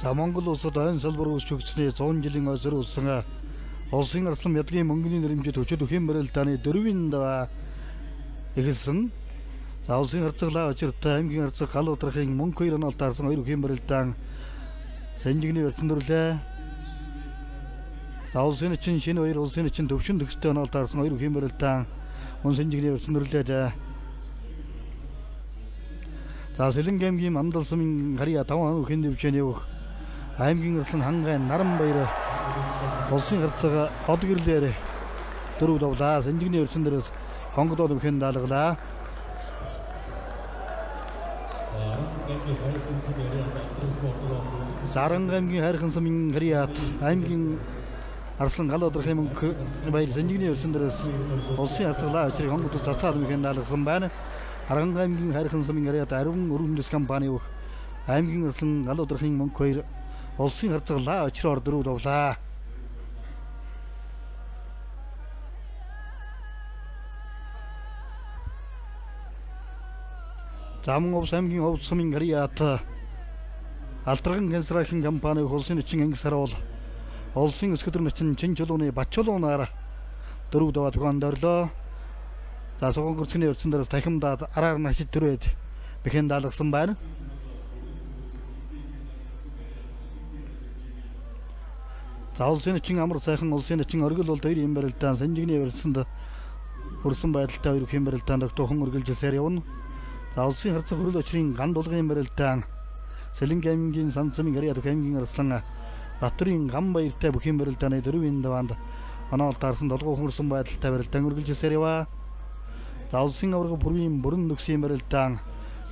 За Монгол улсад ойн салбар үүсч өгснээ 100 жилийн ойсор улсан улсын арслан ядгийн мөнгөний нэрмжид өчид өхийн барилдааны 4-ийн даваа эхэлсэн. За улсын харцаглаа очиртай аймгийн харцаг гал удрахын мөнгө 2 оноолт таарсан 2 өхийн барилдаан санжигны өрцөндөрлөө. За улсын чинь шинэ 2 улсын чинь төвшин төгстэй оноолт таарсан 2 өхийн барилдаан мөн санжигны өрцөндөрлөө. За Сэлэнг аймгийн Мандалсамын Харьяа 5 өхийн дэвшээний өөх аймгийн арслан Хангайн Наранбаяр улсын харцаг од гэрлээр 4 довлаа. Санжигны өрцөндөрөөс хонгодоо өхийн даалгалаа. Заран аймгийн хайрхан самын Харьяат аймгийн арслан гал удрахын мөнгө баяр санжигны өрцөндөрөөс улсын харцаглаа очрыг хонгодоо цацаад өхийн даалгасан байна. Арган аймгийн хайрхан самын Харьяат ариун өргөндөс компани өөх аймгийн арслан гал удрахын мөнгө 2 улсын харцаглаа очроор 4 довлаа. Замун овс аймгийн овс самын Харьяат алтраган констракшн компани улсын эчин анги саруул улсын өсгөдөр начин чин чулууны Батчулуунаар 4 даваа тухайн дорлоо. За суган гүрцгний өрцөндөөс дахимдаад араар нашид төрөөд бэхэн даалгасан байна. За улсын эчин амар сайхан улсын эчин оргил бол 2 юм барилдаан санжигны өрсөнд хөрсөн байдалтай 2 юм барилдаан догтохон үргэлжилсээр явна. За улсын харцаг хөрөл очрын ган дулгын барилдаан Сэлэнг аймгийн Сансамын Харьяат аймгийн арслан Батрын ган баяртай бүх юм барилдааны 4-ийн даваанд оноолт таарсан долгоо хөрсөн байдалтай барилдаан үргэлжилсээр яваа. За улсын аварга бүрийн бүрэн нөхсийн барилдаан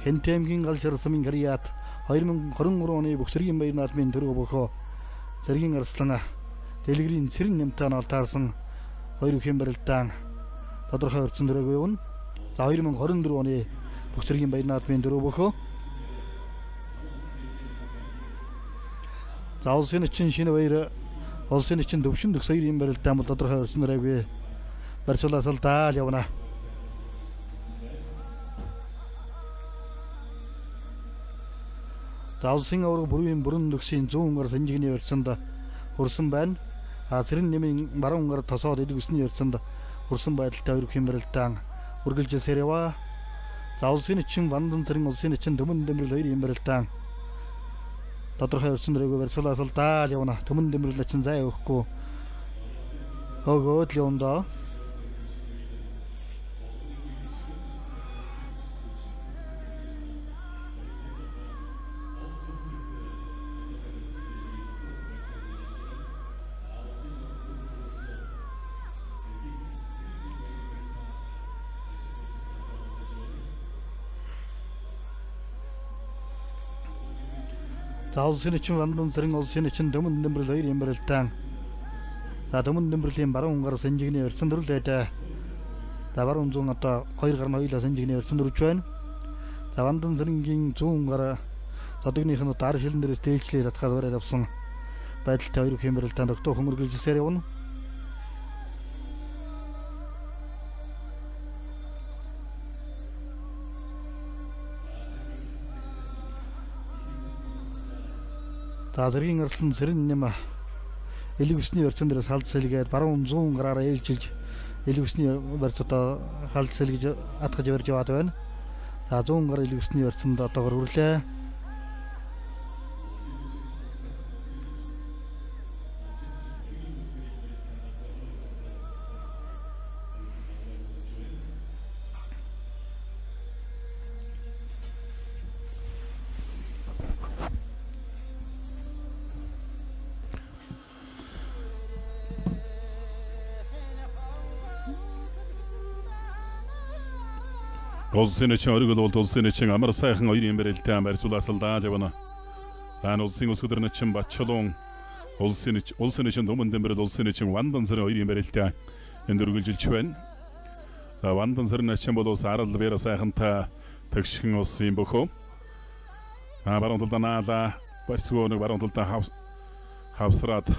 Хэнт аймгийн гал шарсамын Харьяат 2023 оны бүх цэргийн баяр наадмын төрөг бөхөө цэргийн арслан дэлгэрийн цэрэн нэмтээ оноолт таарсан 2 өхийн барилдаан тодорхой өрцөн дөрөг явна. За 2024 оны бүх цэргийн баяр наадмын төрөг бөхөө. За улсын эчин шинэ баяр улсын эчин төвшин төгс 2 юм барилдаан бол тодорхой өрцөн дөрөг барьцуулаад даал явна. За улсын аварга бүрэн нөхсийн 100 гар санжигны өрцөнд хөрсөн байна. Цэрэн нэмийн баруун гар тосоод эдэг өсний өрцөнд хөрсөн байдалтай 2 өхийн барилдаан үргэлжилсээр яваа. За улсын эчин Вандан цэрэн улсын эчин Төмөн дэмрэл 2 юм барилдаан тодорхой өрцөн дөрөөгөө барьцуулаад даал явна. Төмөн дэмрэл эчин зай өгөхгүй өгөөд явна. За улсын эчин Вандан цэрэн улсын эчин Төмөн дэмрэл 2 юм барилдаан. За Төмөн дэмрэлийн баруун гар санжигны өрцөндөрлөөд за баруун зүүн одоо 2 гар нь хоёулаа санжигны өрцөндөрж байна. За Вандан цэрэнгийн зүүн гар содогных нь дар шилэн дээрээс дээлжлээ татгаад барайд авсан байдалтай 2 өхийн барилдаан догтоохон үргэлжилсээр явна. За зэргийн арслан цэрэн нэм элэг өсний өрцөн дээрээс халд сэлгээд баруун 100 гараараа ээлжилж элэг өсний барьц одоо халд сэлгэж атгаж барьж яваад байна. За 100 гар элэг өсний өрцөнд одоогор хүрлээ. Улсын эчин оргил бол улсын эчин амар сайхан 2 юм барилдаан барьцуулаад даал явна. Таан улсын өсгөдөр начин Батчулуун улсын эчин Төмөн дэмрэл улсын эчин Вандан цэрэн 2 юм барилдаан энд үргэлжилж байна. За Вандан цэрэн начин бол ус арал бэр сайхантай тэгшхэн улсын бөхөө. Баруун талдаа наала барьцгүй баруун талдаа хавсраад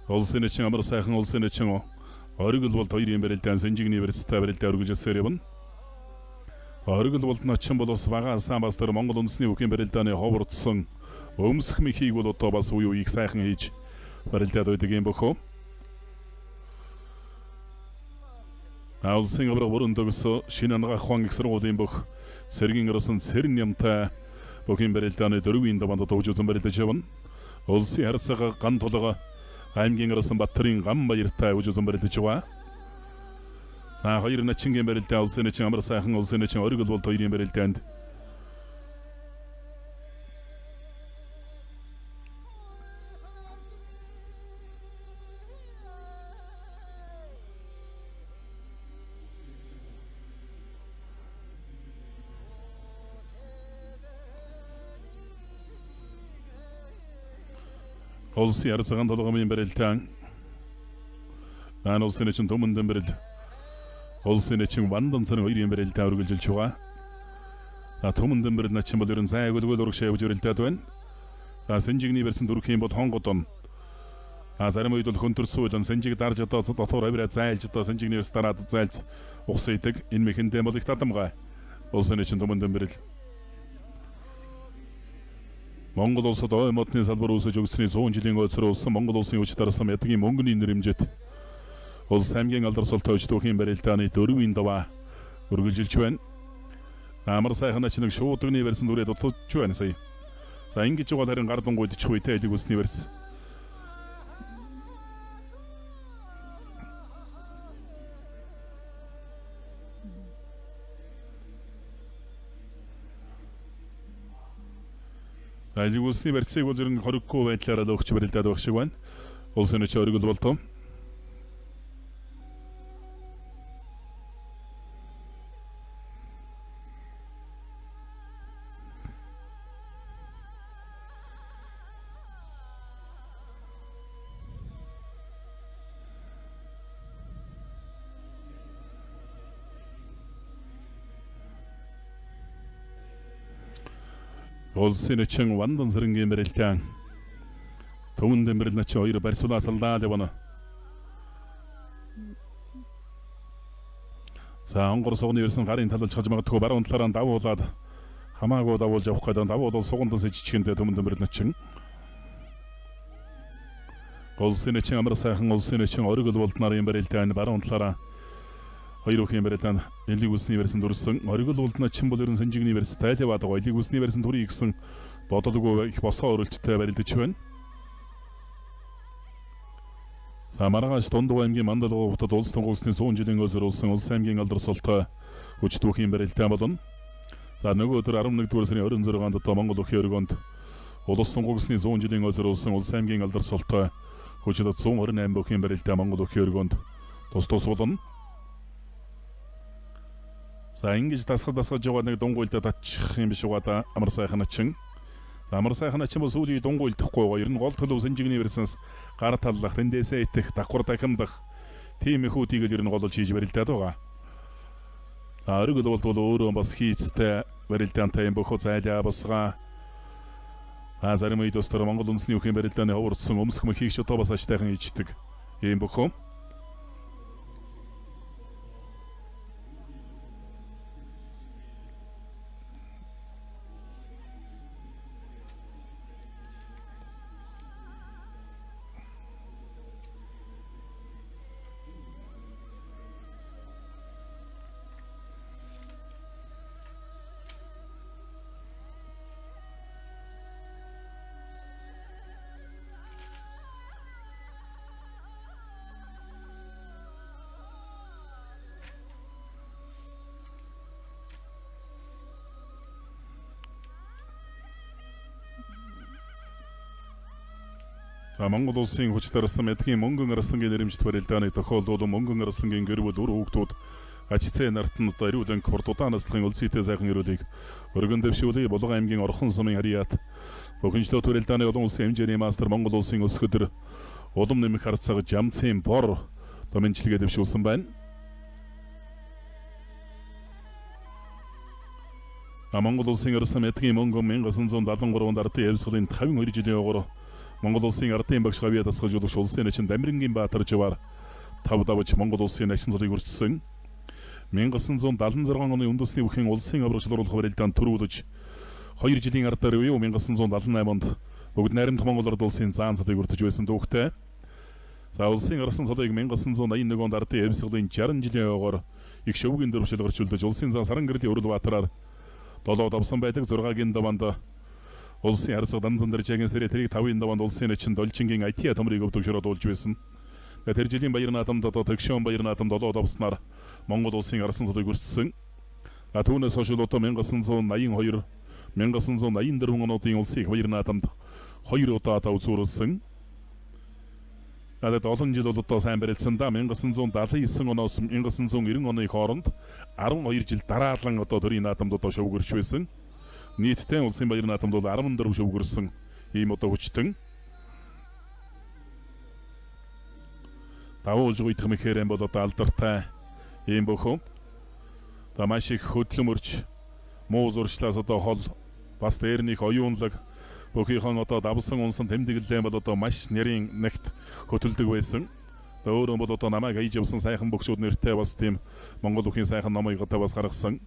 улсын эчин амар сайхан улсын эчин оргил бол 2 юм барилдаан санжигны барьцтай барилдаан үргэлжилсээр явна. Оргил болд начин бол бас багаасан бас тэр Монгол үндэсний бүхэн барилдааны ховрдсон Өмсөх мөхийг бол одоо бас үе үеийг сайхан хийж барилдаад байдаг юм бөхөө. Улсын авраг бүрэн төгсө шинэ ангаа хуан их сургуулийн бүх цэргийн оросон цэрэн ямтай бүхэн барилдааны дөрвийн даванд төвжүүлсэн барилдаж явна. Улсын харьцаага ган тулга аймгийн оросон Баттарын ган баяртай үжүүлсэн барилдаж байгаа. За хоёр начингийн барилдаа улсын начин амар сайхан улсын начин оргил бол хоёрын барилдаанд улсын харьцаагийн толгомын барилдаан улсын начин төмөндөн барил улсын начин вандан цэрэн хоёрын барилдаа үргэлжилж байгаа. Төмөндөн барил начин бол ерөн зай өгөлгөл урагш явж барилдаад байна. Сэнжигний барьсан төрхийн бол хонгодон. Зарим үед бол хөнтөр суулан сэнжиг дарж одоо дотор авираа зайлж одоо сэнжигний барьс дараад зайлж ухсайдаг. Энэ мэхэндээ бол их татамгай. Улсын начин төмөндөн барил Монгол улсад ой модны салбар үүсэж өгсөний 100 жилийн ойцроо улсан Монгол улсын хүч дарсан ядгийн мөнгөний нэрэмжэд улс аймгийн алдарсал төвчдөөхийн барилдааны дөрвийн даваа үргэлжилж байна. Амар сайхан ачныг шуудганы барьсан дүрээ дутж байна сая. За ингэж байгаа харин гар дунгуйлчих үедээ элэг үсний барьсан. Элэг үсний барьцыг бол ерөн хориггүй байдлаараа л өгч барилдаад байх шиг байна. Улсын начин оргил болтоо. Улсын начин вандан цэрэнгийн барилдаан төмөндөн барил начин хоёр барьсуулаа салдаад явна. За онгор сугны ирсэн гарын талж хаж магадгүй баруун талаараа давуулаад хамаагүй давуулж явах гэдэг давуул сугандас ижичгэндээ төмөндөн барил начин. Улсын начин амар сайхан улсын начин оргил болднарын барилдаан баруун талаараа хоёр бүхэн барилдаан элэг үсний барьсан дүрсэн оргил болдны чин бол ерөн сэнжигний барьстай л яваад байгаа. Элэг үсний барьсан дүрийг гисэн бодолгүй их босоо өрөлттэй барилдаж байна. Маргааш Дундав аймгийн Мандалгоо хотод улс тунгуулсны 100 жилийн өсөрүүлсэн улс аймгийн алдарсалтай хүч түүхийн барилдаан болно. За нөгөө өдөр 11-р сарын 26-нд одоо Монгол өхийн өргөнд улс тунгуулсны 100 жилийн өсөрүүлсэн улс аймгийн алдарсалтай хүч 128 бүхэн барилдаан Монгол өхийн өргөнд тус болно. За ингэж дасгаж яваад нэг дунгуйлдаа татчих юм биш угаадаа амар сайхан начин. Амар сайхан начин бол сүүлийн дунгуйлдахгүй байгаа. Ер нь гол төлөв сэнжигний барьсанаас гар таллах, тэндээсээ итэх, давхар дахимдах тийм их үтийгэл ер нь голж хийж барилдаад байгаа. За оргил бол өөрөө бас хийцтэй барилдаантай юм бөхөө зайлаа босгаа. Зарим үед өстөр Монгол үндэсний үхийн барилдааны ховордсон өмсөх мөхийг ч одоо бас аштайхан хийждэг юм бөхөө. Монгол улсын хүч дарсан эдгийн мөнгөн арслангийн нэрэмжит барилдааны тохиолдол мөнгөн арслангийн гэр бүл үр хүүхдүүд аж цэ нартанд одоо эрүүл анги хурдудаан наслахын улсийтэй сайхан эрүүлийг өргөн дэвшүүлээ Булган аймгийн Орхон сумын харьяат бохинчлоо барилдааны олон улсын хэмжээний мастер Монгол улсын улс хөдөр улам нэмэх харцаг жамцын бор томинчлэгээ дэвшүүлсэн байна. Монгол улсын арсан эдгийн мөнгөн 1973 онд ардын явсгалын 52 жилийн өгөр Монгол улсын ардын багш гавьяа дасгаж улс улсын начин Дамирингийн Баатар жаваар тав давж Монгол улсын начин цолыг өрчсөн. 1976 оны үндэсний бүхэн улсын аврагчдуулах барилдаанд төрүүлж 2 жилийн ардаар буюу 1978 онд бүгд найрамд Монгол Ард улсын заан цолыг өртөж байсан дүүхтэй. За улсын гарсан цолыг 1981 онд ардын явсгалын 60 жилийн ойгоор их шөвгийн дөрвшил гарчулдаж улсын заан Саран гэрлийн өрөл баатараар долоод авсан байдаг 6-гийн даванд улсын харьцаг данзан дэржээгийн сэрэ тэрийг 5-ын даванд улсын эчин Должингийн IT тамрыг өвдөгшөрөд уулж байсан. Тэр жилийн баяр наадамд одоо Тэгшүүн баяр наадамд долоод авснаар Монгол улсын гарсан цолыг өртсөн. Түүнээс хойш одоо 1982 1984 онуудын улсын их баяр наадамд 2 удаа үзүүлсэн. Надад олон жил одоо сайн барилдсан да 1979 оноос 1990 оны хооронд 12 жил дараалан одоо төрийн наадамд одоо шөвгөрч байсан. Нийтдээ улсын баяр наадамд бол 14 шөвгөрсөн ийм одоо хүчтэн. Тавуулж уйдах мэхээрэн бол одоо алдартай ийм бөхөн. Маш их хөдлөмөрч муу зуршлаас одоо хол бас дээрнийх оюунлаг бүхийхэн одоо давсан унсан тэмдэглэлэн бол одоо маш нэрийн нэгт хөтөлдөг байсан. Өөрөө бол одоо намайг аяж явсан сайхан бөхшүүд нэртэй бас тийм Монгол бүхийн сайхан номыг одоо бас гаргасан.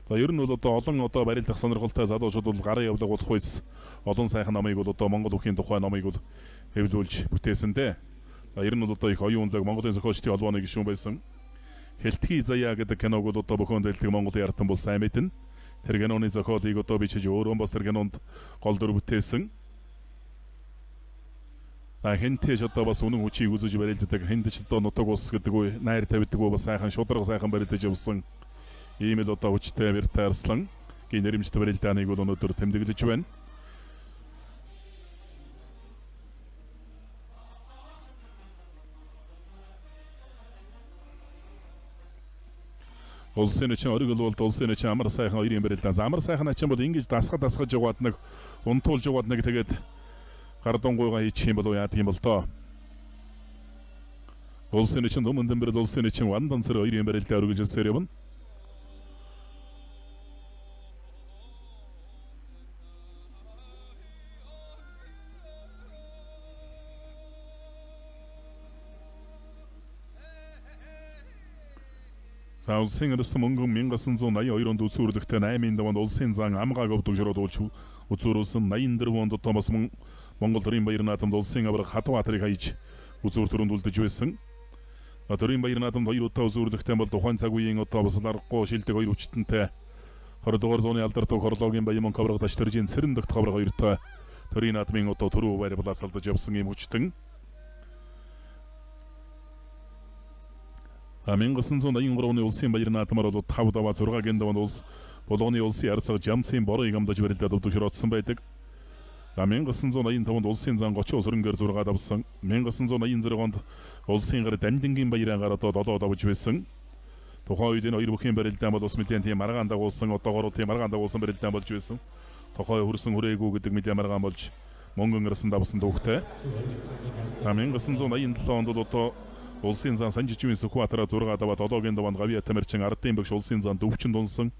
За ер нь бол одоо олон одоо барилдах сонирхолтой залуучууд бол гарын явлага болох үйс олон сайхан номыг бол одоо Монгол бүхийн тухай номыг бол хэвлүүлж бүтээсэндээ. За ер нь бол одоо их оюунлаг Монголын зохиолчдын холбооны гишүүн байсан. Хэлтгий заяа гэдэг киног бол одоо бүхэн дэлдэг Монголын ардтан бол сайн мэднэ. Тэр киноны зохиолыг одоо бичиж өөрөө бас тэр кинонд гол дүр бүтээсэн. Хэнтэйж одоо бас үнэн хүчийг үзэж барилддаг хэнтэйч одоо нутаг ус гэдэг үе найр тавьдаг бас сайхан шударга сайхан барилдаж явсан. Ийм л одоо хүчтэй Мэртэй Арслан гин нэрмжтэй барилдааныг бол өнөөдөр тэмдэглэж байна. Улсын эчин оргил бол улсын эчин амар сайхан хоёрын барилдаан. Амар сайхан ачин бол ингэж дасгаж яваад нэг унтуулж яваад нэг тэгээд гардонгойгоо хийчих юм болов яа тийм бол доо. Улсын эчин өмнө дэмбэрэл улсын эчин вандан цэр хоёрын барилдаан өргөжсээр явна. Улсын арсан мөнгөн 1982 онд үзүүлэгдсэн 8-ын даванд улсын зан амгааг өвдөгшөрөд үзүүлсэн 84 онд Томас Монгол төрийн баяр наадамд улсын авраг Хатбаатарыг хаяж үзүүр төрөнд үлдэж байсан. Төрийн баяр наадамд 2 удаа үзүүлэгдсэн бол тухайн цаг үеийн одоо бас аргагүй шилдэг 2 хүчтэнтэй 20-р зууны алдартай хорологийн баян авраг Даштржийн Цэрэн дагт авраг 2-той төрийн наадмын одоо төрөө байрлалаас алдаж явсан юм хүчтэн. 1983 оны улсын баяр наадмаар бол 5 даваа 6-гийн даванд улс болгоны улсын арцаг жамцын борыг амдаж барилдаад өвдөгшөрөдсөн байдаг. 1985 онд улсын зан 30 сөрөнгөөр 6 давсан. 1986 онд улсын гар Дамдингийн баяраар одоо 7 давж байсан. Тухайн үед энэ хоёр бүхийн барилдаан бол ус мэдэн тийм маргаан дагуулсан одоогоор тийм маргаан дагуулсан барилдаан болж байсан. Тухайн хөрсөн хүрээгүй гэдэг мэдээ маргаан болж мөнгөн гарсан давсан дүүхтэй. 1987 онд одоо улсын зан Санжиживийн Сүхбаатараа 6 даваа 7-гийн даванд Гавья Тамирчин ардын багш улсын зан Дөвчин дунсан.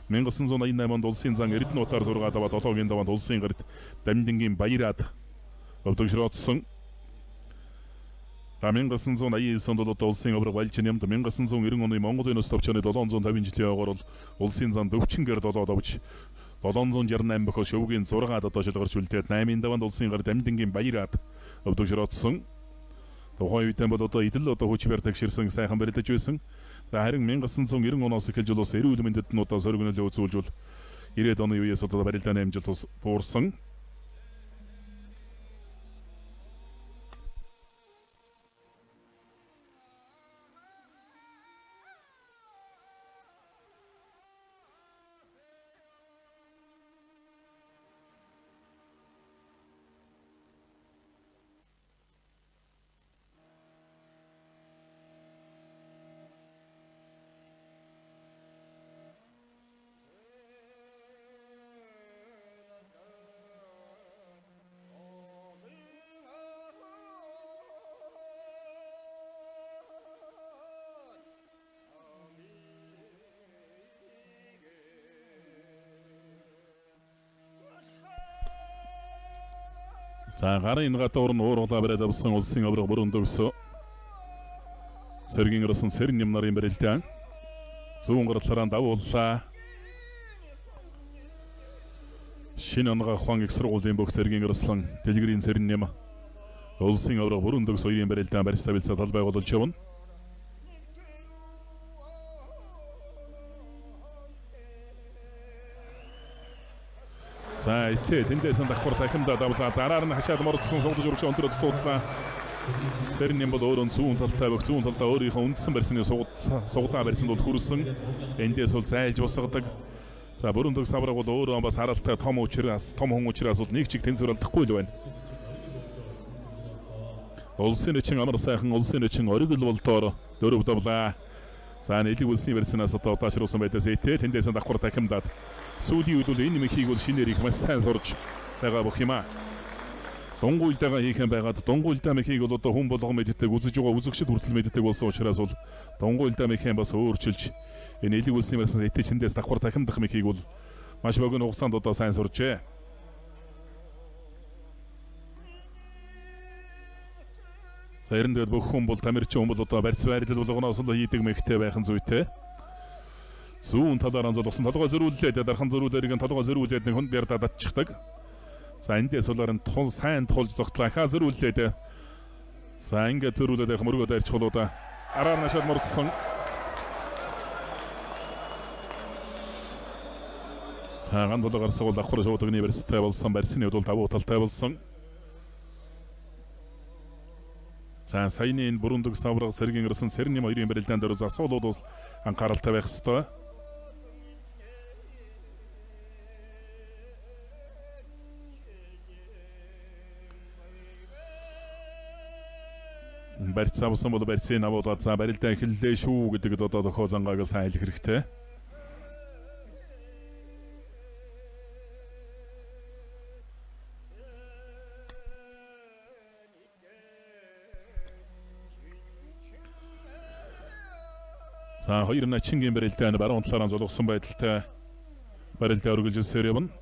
1988 онд улсын зан Эрдэнэтээр 6 даваа 7-гийн даванд улсын гарт Дамдингийн баяраад өвдөгшөрөдсөн. 1989 онд одоо улсын авраг Балжин ямд 1990 оны Монголын өс товчооны 750 жилийн ойгоор улсын зан Дөвчингээр 7 давж 768 бохоо шөвгийн 6 одоо шилгарч үлдээд 8-ын даванд улсын гарт Дамдингийн баяраад өвдөгшөрөдсөн. Тухайн үедээ бол одоо идэл одоо хүч барьдагширсан сайхан барилдаж байсан. За харин 1990 оноос эхэлж улс эрүүл мэндэд нь одоо сөргөнөлөө үзүүлжүүл 90-ад оны үеэс одоо барилдааны амжилт буурсан. За гарын гатуур нь ууруулаа бариад авсан улсын авраг бүрэн төгсөө. Сэргийн гарсан цэрэн юм нарын барилдаан. Зүүн гартлараа давууллаа. Шинэ онго ухаан их сургуулийн бүх зэргийн өрслөн дэлгэрийн цэрэн нэм улсын авраг бүрэн төгс хоёрын барилдаан барьцаа бэлцээ тал байгуулж явна. За тэндээсэн давхар тахимдаа давлаа зараар нь хашаад мордсон суулж өргөж өндөр дуудлаа. Цэрэн нэм бол өөрөө зүүн талтай бүх зүүн талдаа өөрийнхөө үндсэн барьсны сугдаа барьсанд бол хүрсэн. Эндээс бол зайлж босгодог. За бүрэн төгс авраг бол өөрөө бас харалтай том хүн учраас бол нэг чиг тэнцвэр алдахгүй л байна. Улсын эчин амар сайхан улсын эчин оргил болдоор дөрөв давлаа. За нийлэг улсын барьснаас одоо удаашруулсан байдаас тэндээс давхар тахимдаад сүүлийн үед бол энэ мөхийг бол шинээр их маш сайн сурж байгаа бүх юм аа. Дунгуйлдаага хийхэн байгаад дунгуйлдаа мөхийг бол одоо хүн болгон мэддэг үзэж байгаа үзэгчд хүртэл мэддэг болсон учраас бол дунгуйлдаа мөхийг бас өөрчилж энэ нийлэг улсын барьснаас тэндээс давхар тахимдах мөхийг бол маш богино хугацаанд одоо сайн суржээ. За эрэндээ бүх хүн бол тамирчин хүн бол одоо барьц байрлал болгоноос л хийдэг мөхтэй байхын зүйтэй. Зүүн талаар анзуулсан толгой зөрүүлээд дархан зөрүүлээрийн толгой зөрүүлээд нэг хүн бэр дадчихдаг. За эндээс улаар нь сайн тулж зогтлаа хаа зөрүүлээд. За ингээд зөрүүлээд их мөргөө дайрч холоодаа араар нашаад мордсон. Цагаан долоо гарсаг бол давхар шуудагны барьцтай болсон барьцны бол давуу талтай болсон. За саяны энэ бүрэн төгс авраг цэргийн өрсөн цэрэн нэм хоёрын барилдаан дээр асуулууд бол анхааралтай байх ёстой. Барьц авсан бол барьцыг авуулаад за барилдаан эхэллээ шүү гэдэг одоо тохиол зангааг сайн хэлэх хэрэгтэй. За хоёр начингийн барилдаан баруун талаараа зулгсан байдалтай барилдаан үргэлжилсээр явна.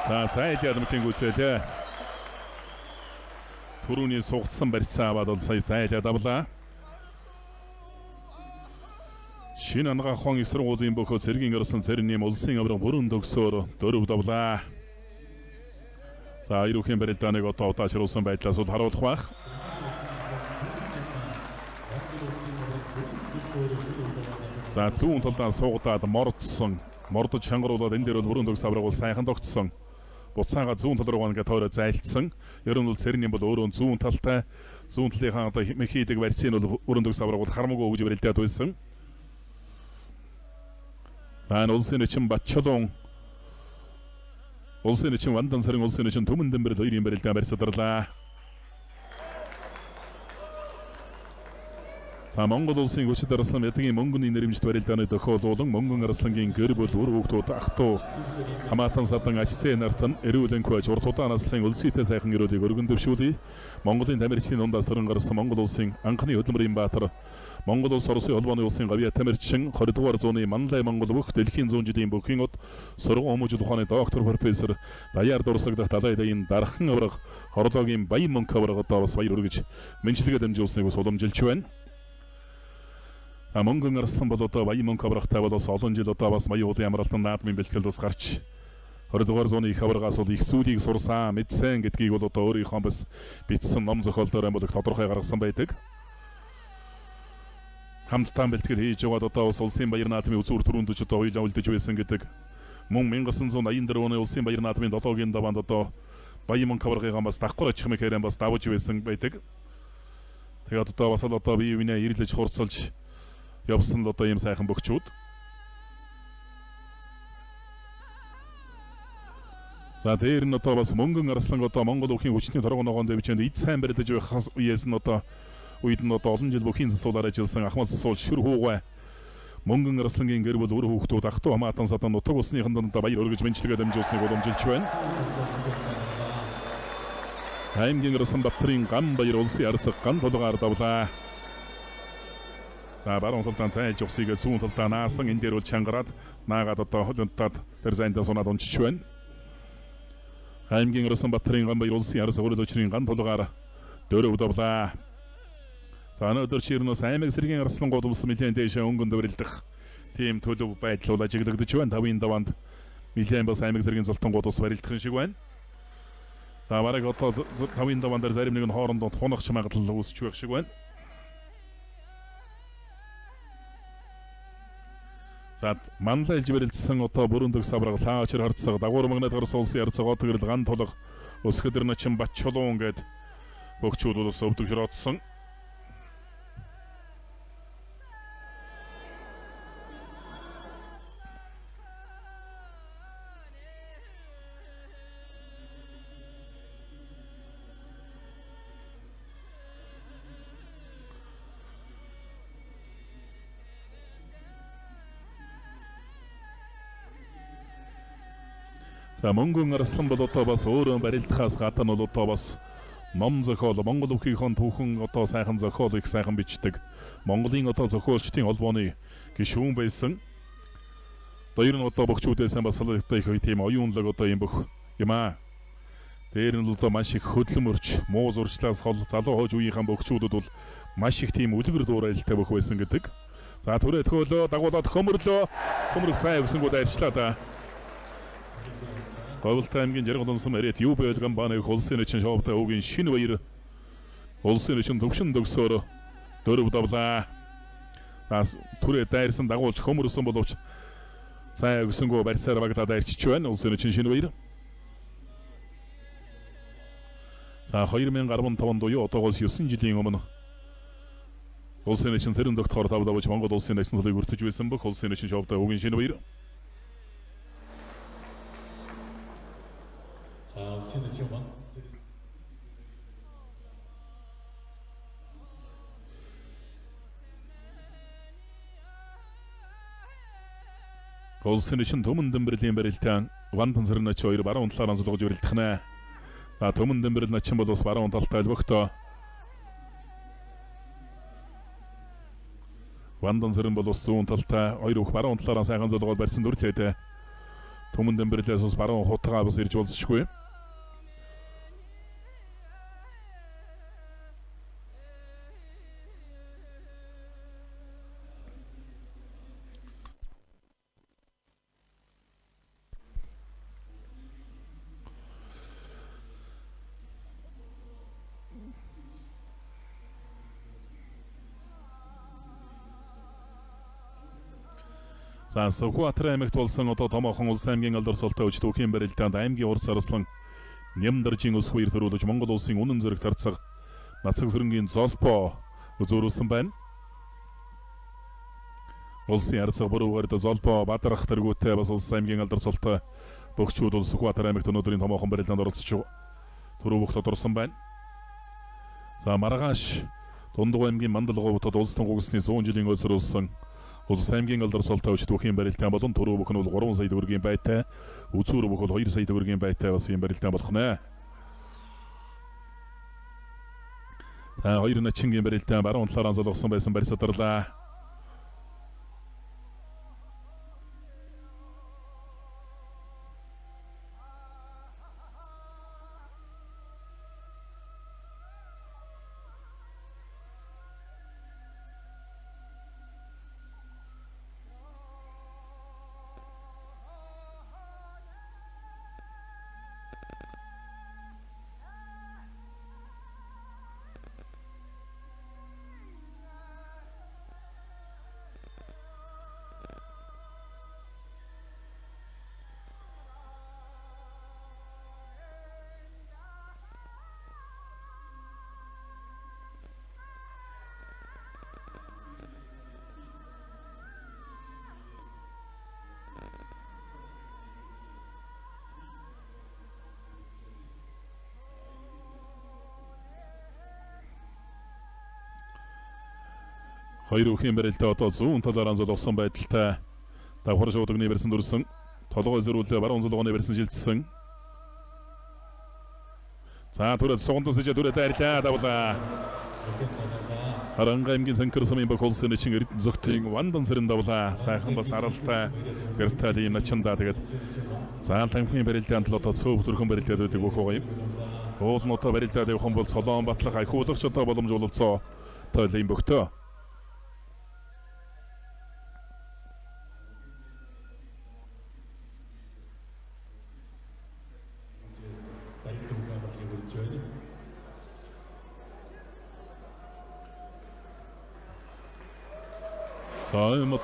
За зайлаад мэтийн гүйцээлээ. Түрүүний сугдсан барьцаа аваад бол сая зайлаад авлаа. Шинэ ангаа хон их сургуулийн бөхөө цэргийн өрсөн цэрэн нэм улсын авраг бүрэн төгсөөр дөрөв давлаа. За ирүүхийн барилдааныг одоо удаашруулсан байдлаас бол харуулах байх. За зүүн талдаа суугадаад мордож шангаруулаад энэ дээр бол бүрэн төгс авраг бол сайхан тогтсон. Буцаага зүүн тал руу ингээд тойроо зайлцсан. Ер нь бол цэрэн нэм бол өөрөө зүүн талтай зүүн талынхаа одоо хийдэг барьцыг бол бүрэн төгс авраг бол харамгүй өгж барилдаад байсан. Ан улсын эчин Батчалуун улсын эчин Вандан сарын улсын эчин Төмөн Дэмбэрэл хоёрын барилдаан барьцаадарлаа. За Монгол улсын хүчит арслан ядгийн мөнгөний нэрэмжт барилдааны тохиолуулан мөнгөн арслангийн гэр бүл үр хүүхдүүд ах トゥ хамаатан садан ажцээ нартан эрүүлэн хөөж урт удаан наслахын улсийтэй сайхан гэрүүлийг өргөн дэвшүүлье. Монголын тамирчдын дундаас төрөн гарсан Монгол улсын анхны хөдөлмөрийн баатар Монгол улс Оросын холбооны улсын гавьяа тамирчин 20 дугаар зууны Манлай Монгол бүх дэлхийн зүүн жилийн бүхний од сургууль хүмүүжил ухааны доктор профессор Даяар дурсагдах Далайдын дархан авраг хорологийн Баян мөнх авраг одоо бас баяр хүргэж мэнчилгээ дамжуулсныг бас уламжилж байна. Мөнгөн арслан бол одоо Баян мөнх аврагтай бол бас олон жил одоо бас Баян уулын амралтанд наадмын бэлтгэл бас гарч 20 дугаар зууны их аврагаас бол их зүйлийг сурсан, мэдсэн гэдгийг бол одоо өөрийнхөө бас бичсэн ном зохиолдоор бол тодорхой гаргасан байдаг. Хамтдаа бэлтгэл хийж яваад одоо бас улсын баяр наадмын үзүүр төрөндөж одоо уйлаа үлдэж байсан гэдэг. Мөн 1984 оны улсын баяр наадмын 7-гийн даваанд одоо Баян мөнх аврагын бас давхар очих мэхээрэн бас давж байсан байдаг. Тэгээд одоо бас одоо бие биенээ ирлэж хурцлж явсан л одоо ийм сайхан бөхчүүд. За дээр нь одоо бас мөнгөн арслан одоо Монгол өвхийн хүчний торгон ногоон дэвчэнд эд сайн барьдаж байх үеэс нь одоо үед нь одоо олон жил бүхийн засуулаар ажилласан Ахмад засуул шүр хуугай Мөнгөн Арслангийн гэр бүл үр хүүхдүүд ах トゥ хамаатан садан нутаг усныхан донд баяр хүргэж мэнчилгээ дамжуулсныг уламжилж байна. Аймгийн Расанбаатарын ган баяр улсын арцаг ган толгоор давлаа. За баруун талдаа цайж усыг зүүн талдаа наасан энэ дээр бол чангараад наагаад одоо холонтад тэр зайнда сунаад унчиж байна. Аймгийн Расанбаатарын ган баяр улсын арцаг өрөлөчрийн ган толгоор дөрөв давлаа. За өнөөдөр Чирнос аймаг сэргийн Арслан гудамс нэлээд дэшээ өнгөнд өрөлдөх тийм төлөв байдал ажиглагдаж байна. Тавын даванд нэлээд бас аймаг сэргийн золтон гудамс барилдах шиг байна. За бараг одоо тавын даван дээр зарим нэг нь хоорондоо хунагч магадлал үүсч байх шиг байна. За манлайлж барилдсан одоо бүрэн дөг савраг лаачир харцаг дагуур магнат гарс улсын арцаг отгөрл ган толго өсгөдөр начин Батчулуун гээд бөгчүүд улс өвдөг шороодсон. За мөнгөн Арслан бол одоо бас өөрөө барилдахаас гадна бол одоо бас ном зохиол Монгол өвхийнхэн түүхэн одоо сайхан зохиол их сайхан бичдэг. Монголын одоо зохиолчдын холбооны гишүүн байсан. Одоо ер нь одоо бөгчүүдээс бас салхитай их тийм оюунлаг одоо юм бөх юм аа. Дээр нь одоо маш их хөдөлмөрч, муу зурчлаас хол залуу хойж үеийнхэн бөгчүүдэд бол маш их тийм үлгэр дуурайлтай бөх байсан гэдэг. За түрээ төхөөлөө дагуулад хөмөрлөө. Хөмөрөх цай өгсөнгүүд арчлаа да. Говьлтай аймгийн Жаргалан сум эрэт юу байлган бааны улсын эчин шоутай уугийн шинэ баяр улсын эчин төвшин төгсөөр дөрөв давлаа. Бас түрээ дайрсан дагуулж хөмөрсөн боловч цай өгсөнгөө барьсаар багтаад арчиж байна. Улсын эчин шинэ баяр. За 2015 онд одоогоос 9 жилийн өмнө улсын эчин сэрэн доктороор давж Монгол улсын эчин цолыг өртөж байсан бүх улсын эчин шоутай уугийн шинэ баяр. Улсын эчин төмөн дэmbэрлийн барилтаан вандан сэрнэч хоёр баруун талаар анзуулгаж барилдах нэ. За төмөн дэmbэрэл начин бол бас баруун талтай өлбөгтөө. Вандан сэрэн бол бас зүүн талтай хоёр бүх баруун талаар сайхан зулгоод барьсан дүрлээ. Төмөн дэmbэрлээс бас баруун хутгаа бас ирж болсошгүй. За Сүхбаатар аймагт болсон одоо томоохон улс аймгийн алдар султай өч түүхийн барилдаанд аймгийн урц Арслан Нямдаржийн өс хоёр төрүүлж Монгол улсын үнэн зэрэг тарцаг нацаг сүрэнгийн золбоо үзүүлсэн байна. Улсын арцаг бүрүүгээр золбоо бадрах тэргүүтэй бас улс аймгийн алдар султай бөгчүүд бол Сүхбаатар аймагт өнөөдрийн томоохон барилдаанд оролцож түрүү бүх тодорсон байна. За маргааш Дундгуй аймгийн Мандалговтод улс тунгуусны 100 жилийн өсрүүлсэн улс аймгийн алдар султай өч түүхийн барилдаан болон түрүү бүх нь бол 3 сая төгрөгийн байтай, үзүүр бүх бол 2 сая төгрөгийн байтай бас юм барилдаан болох нэ. За хоёр начингийн барилдаан баруун талаар анзуулсан байсан барьсадарлаа. Хоёр бүхэн барилтаа одоо зүүн талаар анзуулсан байдалтай давхар шуудагны барьсан дүрсэн толгой зэрүүлээ баруун зулгооны барьсан шилжсэн. За түрээд сугандас түрээд арилаа давлаа. Харанга аймгийн Санкарсамын бохолсын чин эрдэнэ зөгтийн вандан сэрэн давлаа. Сайхан бас аралтай гэртали начанда тэгээд заан тамхины барилтаанд л одоо цөв төрхөн барилтаад байдаг бохоо юм. Уулнуудаа барилтаад явах юм бол Цолоон батлах ахиулагч одоо боломж ололцоо тойлын бөгтөө.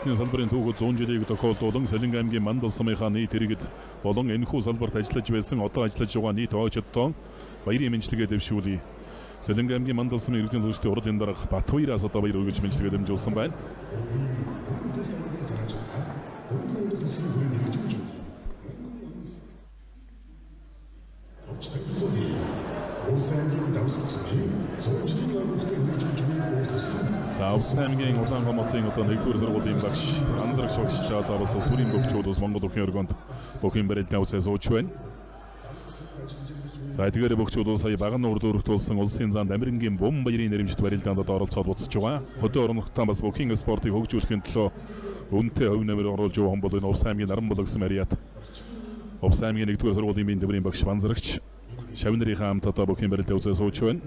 Матны салбарын түүхэд 100 жилийг тохиолдуулан Салинг аймгийн Мандал сумынхаа нийт иргэд болон энэхүү салбарт ажиллаж байсан одоо ажиллаж байгаа нийт ойчдод баярын мэндчилгээ дэвшүүлье. Салинг аймгийн Мандал сумын иргэдийн төлөвчдийн урд дарга Батбаяраас одоо баяр хүргэж мэндчилгээ дамжуулсан байна. За Улсаймгийн улаан гомотын одоо нэгдүгээр сургуулийн багш анзаарч багшлаа одоо бас сүрийн бөгчүүд бас Монгол өхөн өргөнд бүхэн барилдаа үсээ сууж байна. За эдгээр бөгчүүд сая баган урд өргөтүүлсэн улсын зам Дамирингийн бом баярын нэрмжит барилдаанд одоо оролцоод буцаж байгаа. Хөдөө орон нутгад бас бүхэн спортыг хөгжүүлэхийн төлөө үнэтэй өв нэмэр оруулж байгаа хүн бол энэ Улсаймгийн наран болгосон мариат. Улсаймгийн нэгдүгээр сургуулийн бие дэврийн багш банзарагч Шавнырийн хамт одоо бүхэн барилдаа үсээ сууж байна.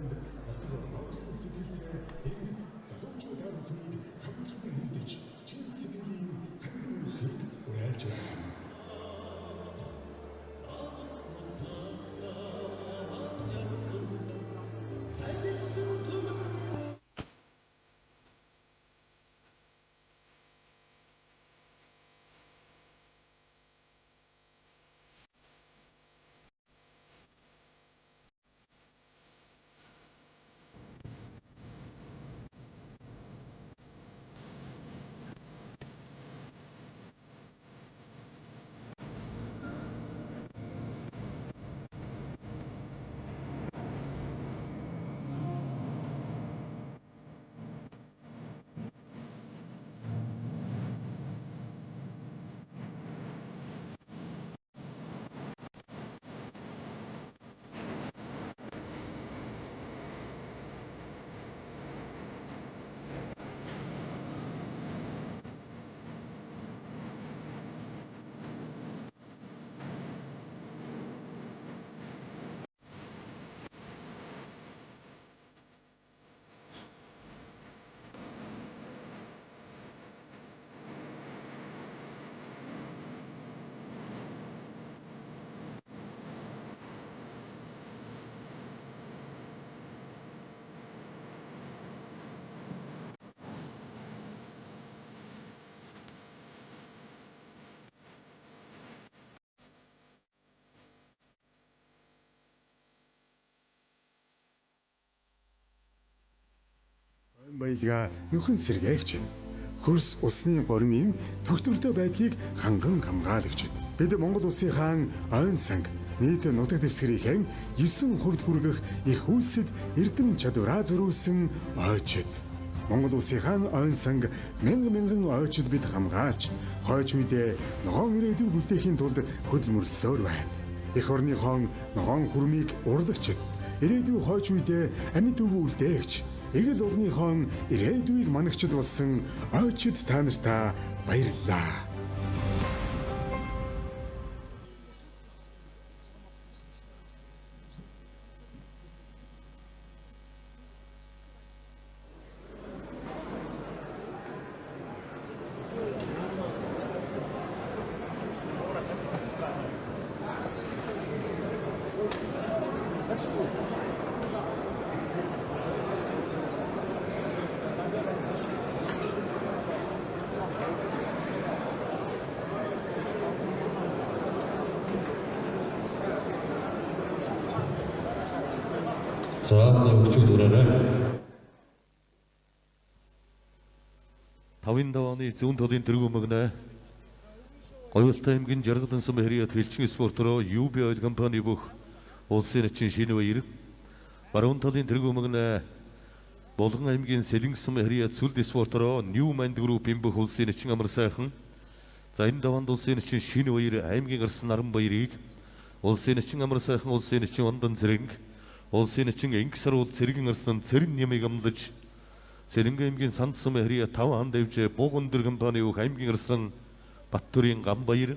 Баялгаа нөхөн сэргээгч хөрс усны бормын тогтвортой байдлыг ханган хамгаалагчид бид Монгол улсын хаан ойн санг нийт нутаг дэвсгэрийн 9 хувьд хүргэх их үйлсэд эрдэм чадвараа зориулсан ойчид Монгол улсын хаан ойн санг мянган ойчид бид хамгаалж хойч үедээ ногоон ирээдүйг үлдээхийн тулд хөдөлмөрлсөөр байна. Эх орны хон ногоон хүрмийг урлагчид ирээдүй хойч үедээ амьд өв үлдээгч Эгэл урны хон ирээдүйг манагчд болсон ойчид та нартаа баярлалаа. За нөгөөч дүрээрээ 5-7 оны зүүн талын дэргүү мөгнө Оюултай аймгийн Жаргалан сум хэрият хэлчин спортороо UB Oil компани бүх улсын эчин шинэ баяр баруун талын дэргүү мөгнө Болгон аймгийн Сэлэнгэсэн Хэрья Сүлд спортороо Newman Group-ийн бүх улсын эчин амар сайхан. За энэ даванд улсын эчин шинэ баяр аймгийн гарсан наран баярыг улсын эчин амар сайхан улсын эчин ондан зэрэг улсын эчин Инксаруул цэргэн арсан цэрэн нямыг амлаж Сэлэнгэ аймгийн Сандсам Хэрья 5 хан дэвжээ Бугандэр компани үг аймгийн гарсан Баттүрийн гам баяр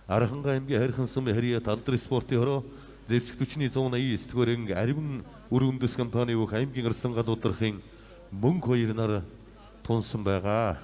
Арханга аймгийн Хайрхансан Хэрья талдар спортын хороо Зэвсэг 40-189 төгөөрөн Ариван өргөндөс компани үг аймгийн гарсан гадуудрахын мөнгө хоёрнаар тунсан байгаа.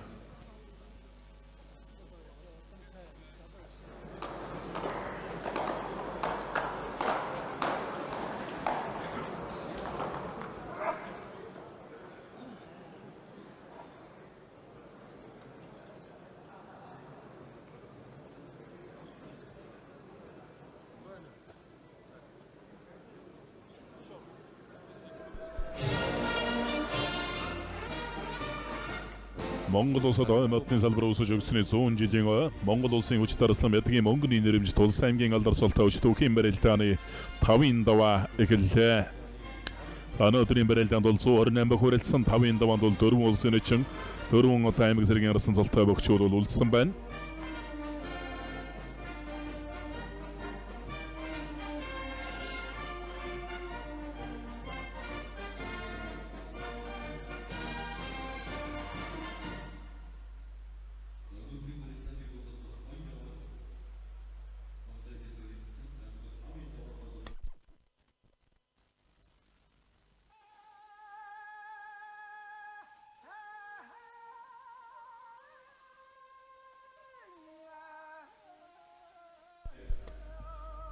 Монгол улсад ой модны салбар өсөж өгсөний 100 жилийн ой Монгол улсын хүч дарслан мэдгийн мөнгөний нэрэмж Тулс аймгийн алдар цолтой өчтөхийн барилдааны 5-ын даваа эхэллээ. За өнөөдрийн барилдаанд бол 128 хүрэлцсэн 5-ын даваанд бол 4 улсын эчин 4 аймаг зэргийн арсан цолтой богчууд бол үлдсэн байна.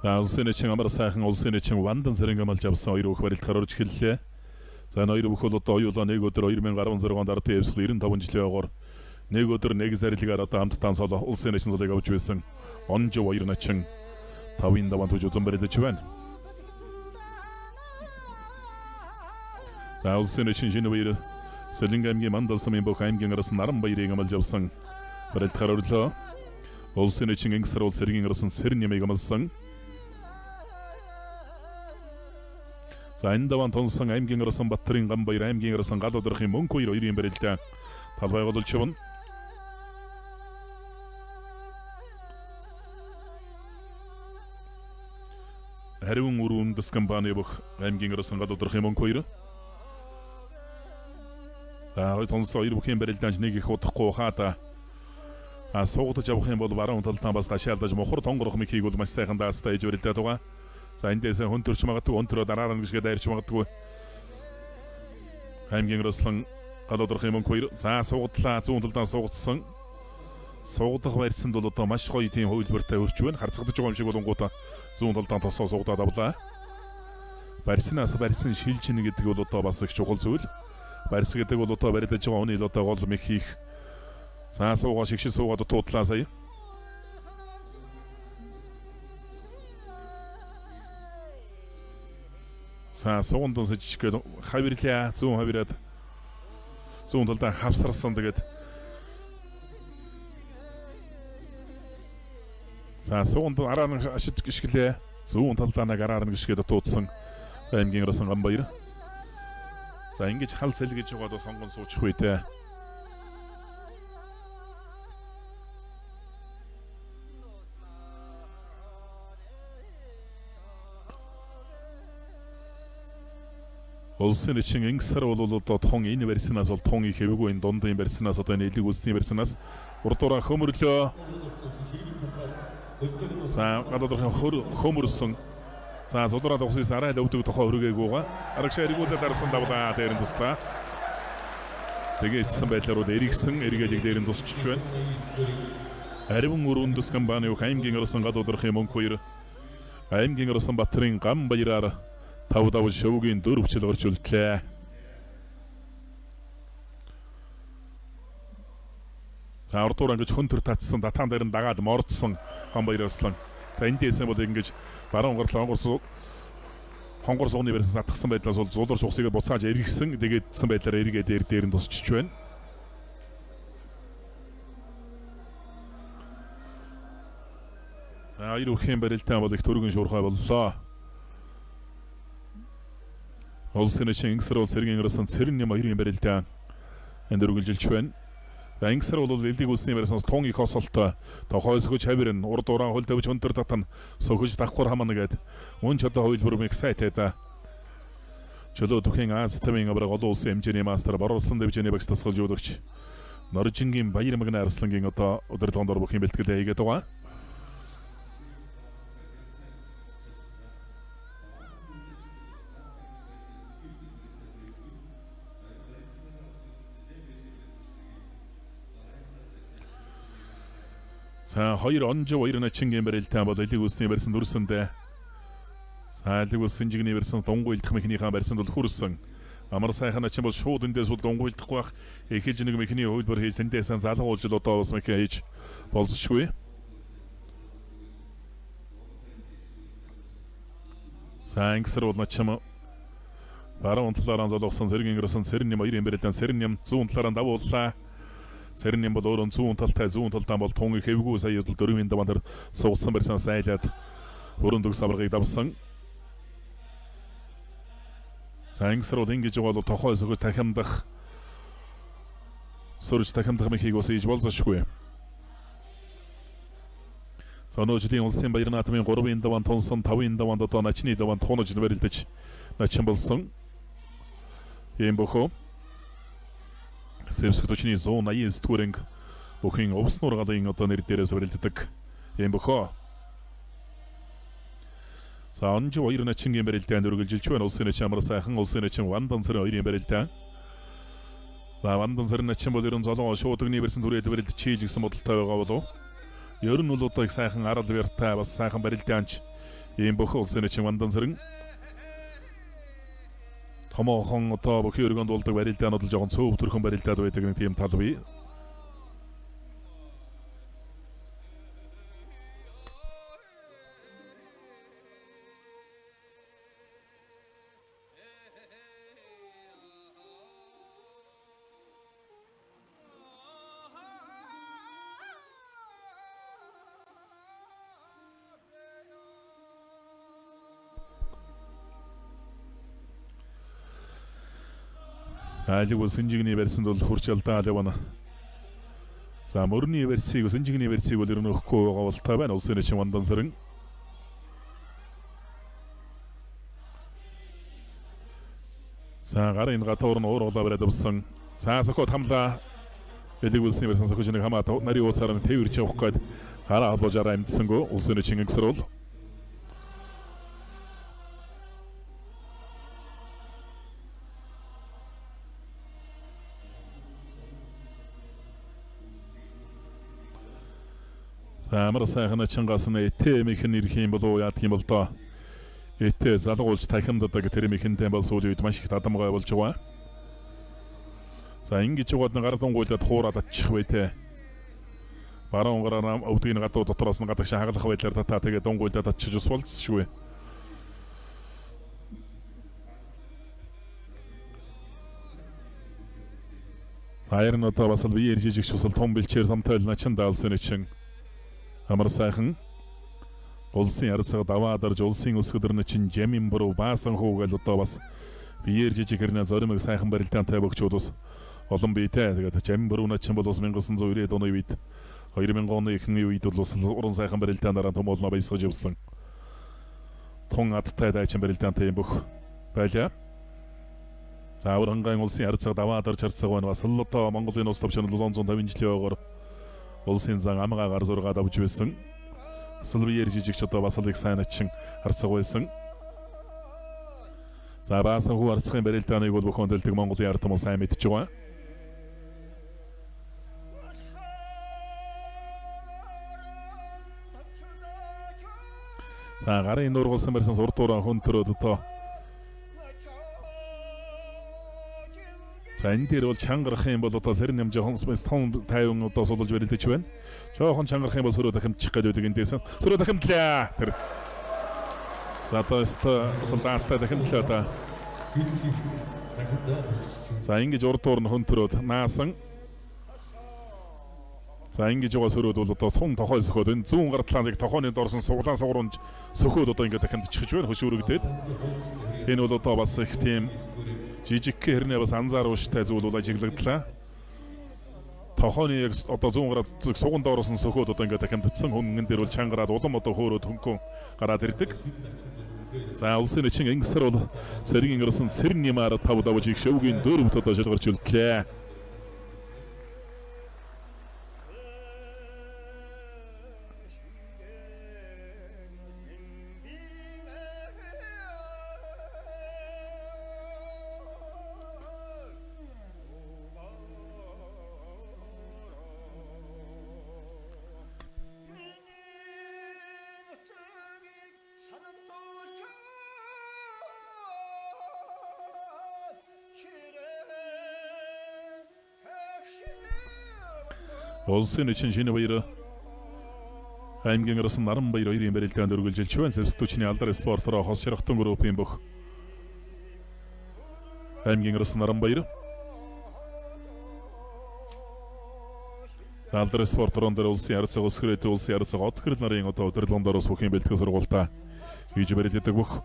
За улсын эчин амар сайхан улсын эчин Вандан зэрэг амлж авсан 2 бүх барилдахаар орж эхэллээ. За энэ 2 бүх бол одоо оюулаа нэг өдөр 2016 онд ардын эвсгэл 95 жилийн ойгоор нэг өдөр нэг зарилгаар одоо хамтдаа соло улсын эчин солыг авч байсан онжо баяр начин 5-ын даваанд хүч үзэн барилдаж байна. За улсын эчин шинэ баяр Сэлэнгэ аймгийн Мандал сумын бүх аймгийн арсан наран баярыг амлж авсан барилдахаар орлоо. Улсын эчин Инксаруул цэргийн арсан цэрэн нямыг амлсан. За энэ даван тунсан аймгийн арсан Баттүрийн гам баяр аймгийн арсан гадуудрахын мөнгө хоёр хоёрын барилдаа талбай бололч явна. Ариван өргөндөс компани бүх аймгийн арсан гадуудрахын мөнгө хоёр. За тунсан хоёр бүхэн барилдаанд нэг их удахгүй хаата. Суугдаж явах юм бол баруун талдаа бас ташаалдаж мохор тонгорох мөхийг бол маш сайхан даастай иж барилдаад байгаа. За эндээс хөнтөрч магадгүй өнтөрөө дараа нь гიშгэ дайрч магадгүй аймгийн арслан гадуудрахын мөнгө хоёр. За суугадлаа зүүн талдаа суугдсан. Суугдах барьсанд бол одоо маш гоё тийм хувилбартай өрч байна. Харцагдаж байгаа юм шиг болонгуудаа зүүн талдаа тосоо суугдаад авлаа. Барьснаас барьсан шилжинэ гэдэг бол одоо бас их чухал зүйл. Барьс гэдэг бол одоо барилдаж байгаа хүний л одоо гол мэх хийх. За суугаа шигшил суугаад дутуудлаа сая. За суугандун сажичгээд хавирлаа зүүн хавираад зүүн талдаа хавсарсан тэгээд за суугандун араа нэг ашиж гიშгэлээ зүүн талдаа нэг араа нэг гიშгээд дутуудсан аймгийн арсан гам баяр. За ингэж хал сэлгэж байгаад сонгон суучих үедээ улсын эчин Инксаруул бол одоо тун энэ барьснаас бол тун их хэвгүй энэ дундын барьснаас одоо энэ элэг үлсний барьснаас урдуура хөмөрлөө. За гадуудрахын хөмөрсөн. За зулраад ухсыс арай л өвдөг тохоо өргөөгүйга. Арагшаа эргүүлээд дарсан давлаа дээр нь туслаа. Тэгээдсэн байдлаар бол эргсэн эргэлэг дээр нь тусчих байна. Ариван өргөндөс компани аймгийн арсан гадуудрахын мөнгө хоёр аймгийн арсан Баттүрийн гам баяраар 5 давж шөвгийн 4 хүчил орж үлдлээ. За урдуур ингэж хөнтөр татсан датаан дээр нь дагаад мордсон гам баяр арслан. За эндээс бол ингэж баруун гарлаа хонгор сууны барьсан сатгсан байдлаас бол зулуурч ухсыг буцааж эргэсэн тэгээдсэн байдлаар эргээд дээр нь тусчиж байна. За хоёр бүхэн барилтаа бол их төргөн шуурхай боллоо. Улсын эчийн ингсэр бол сэргийн ирсэн цэрэн юм хоёрын барилдаа энд үргэлжилж байна. За ингсэр бол элдиг үлсний барьсанаас тун их осолтой тохойсгож хавирн урд уран хөл тавьж өнтөр татан сөхөж давхар хамна гэд мөн ч одоо хувилбар excited чөлөө түхэн Аз тавын авраг олон улсын хэмжээний мастер боруулсан дэвжээний багш тасгалж өгч Норжингийн Баяр Магна Арслангийн одоо удирдлагын дор бүхэн бэлтгэлээ хийгээд байгаа. За хоёр онжо хоёрын ачингийн барилтаа бол элиг үлсний барьсан дүрсэндээ элиг үлсэн жигний барьсан дунгуйлдах механикаа барьсан бол хүрсэн амар сайхан ачин бол шууд эндээс бол дунгуйлдах байх эхэлж нэг механий хувилбар хийж тэндээс залгуу уулж одоо бас механик хийж болсошгүй. За ингсэр бол начим баруун талаараа золгосон зэргийн ирсэн цэрэн юм хоёрын барилдаан цэрэн юм зүүн талаараа давууллаа. Цэрэн юм бол өөрөө зүүн талтай зүүн талдаа бол тун их хэвгүй сая удал дөрвийн даваан дээр суугдсан барьсан сайлаад өрөөнд төгс аврагыг давсан. Сангсар бол ингэж бол тохой сөхөж тахимдах сурж тахимдах мехийг ус хийж болсошгүй. Сонождын улсын баяр наадмын 3-ын даваан тунсан 5-ын даваанд одоо начны даваанд тунаж барилдаж начин болсон. Ийм бохоо Сэвсэг точны 189 түрэнг бүхэн овснуур галын одоо нэр дээрээс барилддаг юм бохоо. За онж хоёр начингийн барилдаанд үргэлжилж байна. Улсын начин амар сайхан улсын начин Вандан сарын 2-ын барилдаа. За Вандан сарын начин бол ерөн золоо шуудагны барьсан түрээд барилд чийл гэсэн бодолтой байгаа болов. Ер нь бол одоо их сайхан арал вяртай бас сайхан барилдаанч юм бохоо улсын начин Вандан сарын томоохон одоо бүхэн өргөнд болдог барилдаанууд л жоохон цөв төрхөн барилдаад байдаг нэг тийм тал бий. Алиг сэнжигний барьсанд бол хурч алдаа явна. За мөрний барьцыг сэнжигний барьцыг бол ерөн өгөхгүй байгаа бол та байна. Улсын начин Вандан сарын. За гарын гатуур нь уур улаа бариад авсан. За сөхөд хамлаа. Элиг үлсний барьсан сөхөж нэг хамаа нарийн ууцаар нь тэвэрч явах гээд гараа албаж араа амтсангүй. Улсын начин ингсэр бол амар сайхан ачингаас нь этэмийн ирэх юм болов яа гэх юм бол доо этэ залгуулж тахимддаг тэр мэхэнтэй бол сүүлийн үед маш их дадамгай болж байгаа. За ингэж угаад гар дунгуйлаад хуураад очих байтэ. Баруун гараа өвдгийн гадуу дотроос нь гадагш хагалах байдлаар татаа тэгээ дунгуйлаад очиж ус болцсошгүй. Баяр нь одоо бас л бие иржиж усал том бэлчээр самтай начин даалсан чинь амар сайхан улсын ярцаг даваа дарж улсын өсгөдөр начин жамин буруу баасан хуугаал одоо бас биеэр жижиг хэрнээ зоримог сайхан барилдаантай бөгчүүд бас олон биетэй тэгээд жамин буруу начин бол бас 1990 оны үед 2000 оны ихний үед бол бас уран сайхан барилдаанаараа томоолно баясгаж явсан тун адтай дайчин барилдаантай юм бүх байлаа. За аврангаан улсын ярцаг даваа дарж харцаг байна бас л одоо Монголын улс төвчнөл 750 жилийн ойгоор улсын зан амгаа гар зургаад авч байсан. Сэлбиер жижигч одоо бас л их сайн ачин харцаг байсан. За баасан хүү харцагын барилдааныг бол бүхэн дэлдэг Монголын ард түмэн сайн мэдж байгаа. За гарын нургалсан барьсан сурдуураа хөнтөрөөд одоо за энэ дээр бол чангарах юм бол одоо сарин юм жоохон том тайван одоо суулж барилдаж байна. Жоохон чангарах юм бол сөрөө дахимдчих гээд байдаг эндээс. Сөрөө дахимдлаа. Тэр. За одоо солдаастай дахимдлаа да. За ингэж урдуур нь хөнтөрөөд наасан. За ингэж байгаа сөрөөд бол одоо тун тохой сөхөд энэ зүүн гар талааныг тохооны доорсон суглаан сугуурж сөхөөд одоо ингэ дахимдчих гэж байна хөшөөрөгдөөд. Энэ бол одоо бас их тийм жижиг хэрнээ бас анзааруулжтай зүйл бол ажиглагдлаа. Тохооны яг одоо 100 градусыг суган доороос нь сөхөөд одоо ингээд дахимдсан хөнгөн дээр бол чангараад улам одоо хөөрөд хөнгөн гараад ирдэг. За улсын эчин ангисар бол цэргийн ирсэн цэрэн нэмээр 5 давжиг шөвгийн 4-т одоо шалгарч үлдлээ. Улсын эчин шинэ баяр аймгийн ирсэн наран баяр хоёрын барилдаанд өргөлжилж байна. Зэвсдүүчний алдар спортороо хос ширхтан группийн бүх аймгийн ирсэн наран баяр. Алдар спорторон дээр улсын харьцаг ус хүрээтэй улсын харьцаг отгөрл нарын одоо өдөрлөнд орос бүхийн бэлтгэл сургуультаа хийж барилдадаг бүх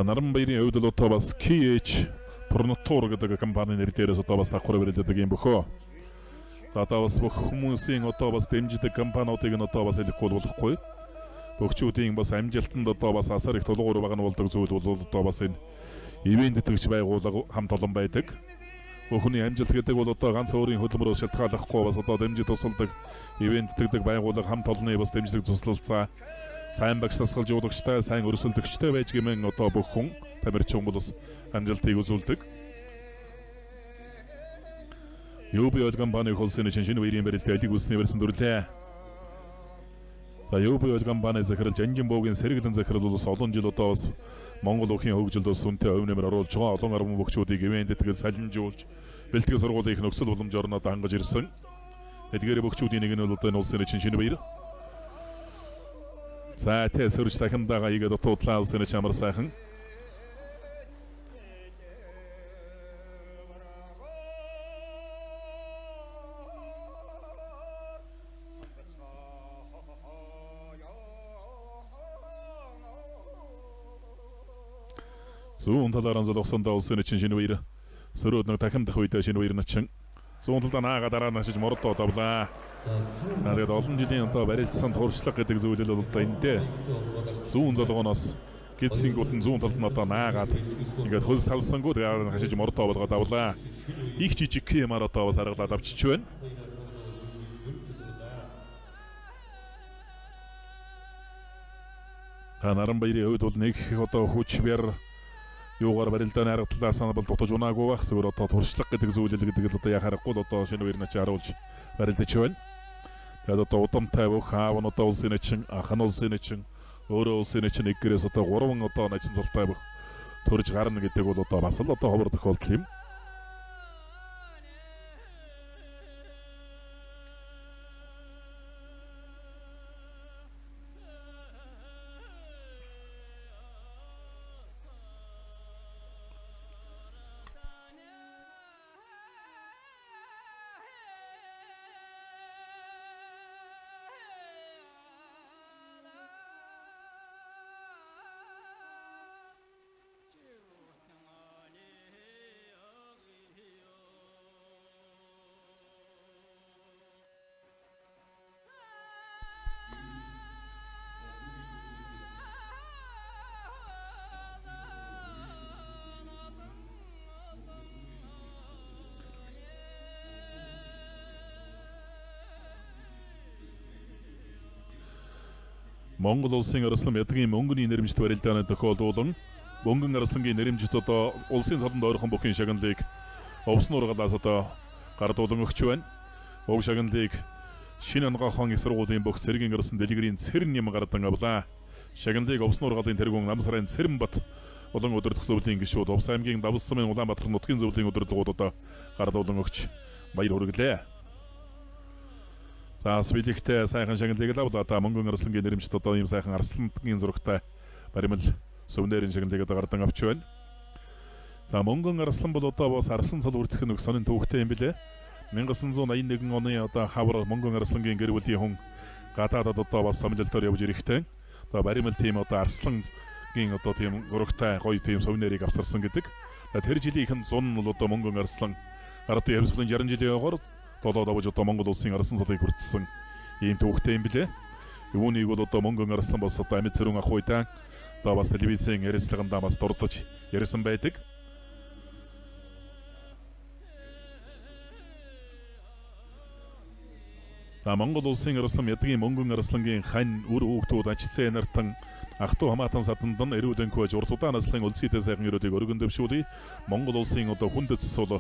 наран баярын хувьд л одоо бас KH Pronotор гэдэг компани нэр дээрээс одоо бас давхар барилдадаг юм бөхөө. За одоо бас бүх хүмүүсийн одоо бас дэмждэг компаниудыг нь одоо бас хэлэхгүй болохгүй. Бөхчүүдийн бас амжилтанд одоо бас асар их тулгуур багнуулдаг зүйл бол одоо бас энэ ивент итгэж байгууллага хамт олон байдаг. Бүхний амжилт гэдэг бол одоо ганц өөрийн хөдөлмөрөөр шалтгааллахгүй бас одоо дэмжиж тусалдаг ивент итгэдэг байгууллага хамт олонны бас дэмжлэг туслалцаа сайн багш тасгалж уулагчтай, сайн өрсөлдөгчтэй байж гэмэн одоо бүх хүн тамирчин бол бас амжилтыг үзүүлдэг. Юби ойл компани улсын эчин шинэ баярын барилдаа алиг үлсний барьсан дүрлээ. За Юби ойл компани захирал Жанжин буугийн сэргэлэн захирал бол олон жил одоо бас Монгол өхийн хөгжилд бас үнэтэй өв нэмэр оруулж байгаа олон арван бөхчүүдийг ивент итгэл салинжуулж бэлтгэл сургуулийн их нөхцөл боломжоор одоо хангаж ирсэн. Эдгээр бөхчүүдийн нэг нь бол одоо энэ улсын эчин шинэ баяр. За тэ сөрж дахиндаага игээд дутуудлаа улсын эчин амар сайхан. Зүүн талаараа золгосондоо улсын эчин шинэ баяр. Сөрөөд нэг дахимдах үедээ шинэ баяр начин. Зүүн талдаа наагаа дараа нашиж мордоо давлаа. Тэгээд олон жилийн одоо барилдсан туршлага гэдэг зүйл л одоо эндээ зүүн золгооноос гидсингүүд нь зүүн талд нь одоо наагаад ингээд хөл салсангууд гараар хашиж мордоо болгоод давлаа. Их жижиг юмар одоо бас харгалаад авчиж байна. Наран баярын хувьд бол нэг одоо хүч бэр юугаар барилдааны арга талаас нь бол дутаж унаагүй байх. Зөвхөн одоо туршлага гэдэг зүйл л гэдэг л одоо яхаарахгүй л одоо шинэ баярнаа харуулж барилдаж байна. Тэгээд одоо удамтай бүх аав нь одоо улсын эчин, ах нь улсын эчин, өөрөө улсын эчин нэггээрээс одоо 3 одоо начин цолтой бүх төрж гарна гэдэг бол одоо бас л одоо ховор тохиолдол юм. Монгол улсын арслан ядгийн мөнгөний нэрэмжт барилдааны тохиолдуулан мөнгөн арслангийн нэрэмжт одоо улсын цолонд ойрхон бүхийн шагналыг овсноор галаас одоо гардуулан өгч байна. Уг шагналыг шинэ онгохон их сургуулийн бүх цэргийн арслан дэлгэрийн цэрэн юм гардан авлаа. Шагналыг овсноор галын тэргүүн Намсарын Цэрэнбат болон өдөрлөх зөвлөлийн гишүүд Увс аймгийн Давалсамын Улаанбаатар нутгийн зөвлөлийн өдөрлөгүүд одоо гардуулан өгч баяр хүргэлээ. За Свилихтэй сайхан шагналыг авлаа та Монгол Арслангийн нэрэмжт одоо ийм сайхан Арслангийн зурагтай баримл сувнэрийн шагналыг одоо гардан авч байна. За Монгол Арслан бол одоо бас Арслан цол үрдэх нэг сонин төвхтэй юм билэ. 1981 оны одоо хавар Монгол Арслангийн гэр бүлийн хүн гадаадад одоо бас сомлолтоор явж ирэхтэй. Одоо баримл тим одоо Арслангийн одоо тийм зурагтай гоё тийм сувнэрийг авчирсан гэдэг. Тэр жилийнхэн 100 нь бол одоо Монгол Арслан ардын явцлын 60 жилийн явгаар долоо давж одоо Монгол улсын Арслан цолыг хүртсэн ийм төвхтэй юм билэ. Үүнийг бол одоо Монгол Арслан бас одоо амьд цэрүүн ах уйдаа одоо бас телевизийн ярилцлаганд бас дурдж ярьсан байдаг. За Монгол улсын Арслан ядгийн Монгол Арслангийн хань үр хүүхдүүд ачцсан нартан ах トゥ хамаатан садандан эрүүлэнхөөж урт удаан наслын улсытэй сайхан өрөөдийг өргөн дэвшүүлээ. Монгол улсын одоо хүндэт сул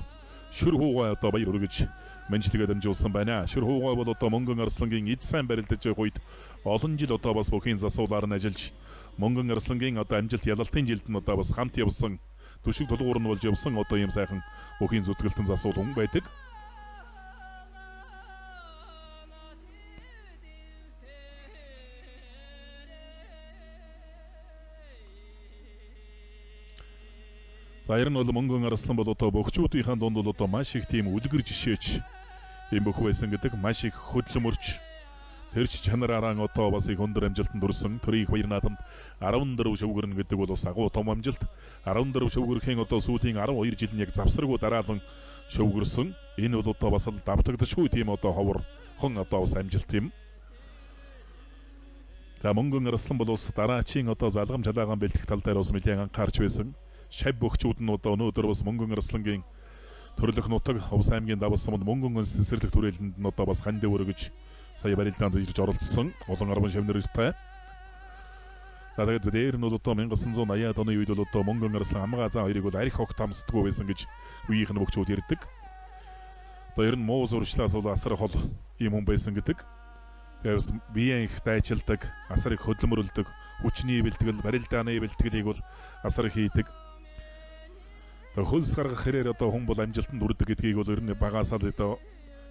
шүр хуугай одоо баяр өргөж мэнчилгээ дамжуулсан байна. Шүр хуугай бол одоо Монгол Арслангийн эд сайн барилдаж байгаа үед олон жил одоо бас бүхийн засуулаар нь ажиллаж Монгол Арслангийн одоо амжилт ялалтын жилд нь одоо бас хамт явсан төшиг тулгуур нь болж явсан одоо ийм сайхан бүхийн зүтгэлтэн засуул хүн байдаг. За ер нь бол Монгол Арслан бол одоо бөхчүүдийн дунд бол одоо маш их тийм үлгэр жишээч юм бөх байсан гэдэг маш их хөдөлмөрч тэрч чанараараа одоо бас их өндөр амжилтанд хүрсэн. Төрийн баяр наадамд 14 шөвгөрнө гэдэг бол бас агуу том амжилт. 14 шөвгөрхийн одоо сүүлийн 12 жил нь яг завсаргүй дараалан шөвгөрсөн. Энэ бол одоо бас давтагдчихгүй тийм одоо ховор хон одоо бас амжилт юм. За Монгол Арслан бол бас дараачийн одоо залгам жалаагаан бэлтгэх тал дээр бас нэлээд анхаарч байсан. Шав бөхчүүд нь одоо өнөөдөр бас Монгол Арслангийн төрлөх нутаг Хувс аймгийн давалсамд Монгол улсын цэцэрлэг түрээлэнд нь одоо бас ханд өргөж сая барилдаанд ирж оролцсон олон арван шавнартай. За тэгээд дээр нь одоо 1980-аад оны үед бол одоо Монгол Арслан амгаа заа хоёрыг бол арх огт хамсдаггүй байсан гэж үеийнх нь бөхчүүд ярьдаг. Одоо ер нь муу зуршлаас бол асар хол ийм хүн байсан гэдэг. Тэгээс биеийн их дайчилдаг, асар их хөдөлмөрлөдөг, хүчний бэлтгэл, барилдааны бэлтгэлийг бол асар их хийдэг. Хөлс гаргах хэрээр одоо хүн бол амжилтанд хүрдэг гэдгийг бол ер нь багасаа л одоо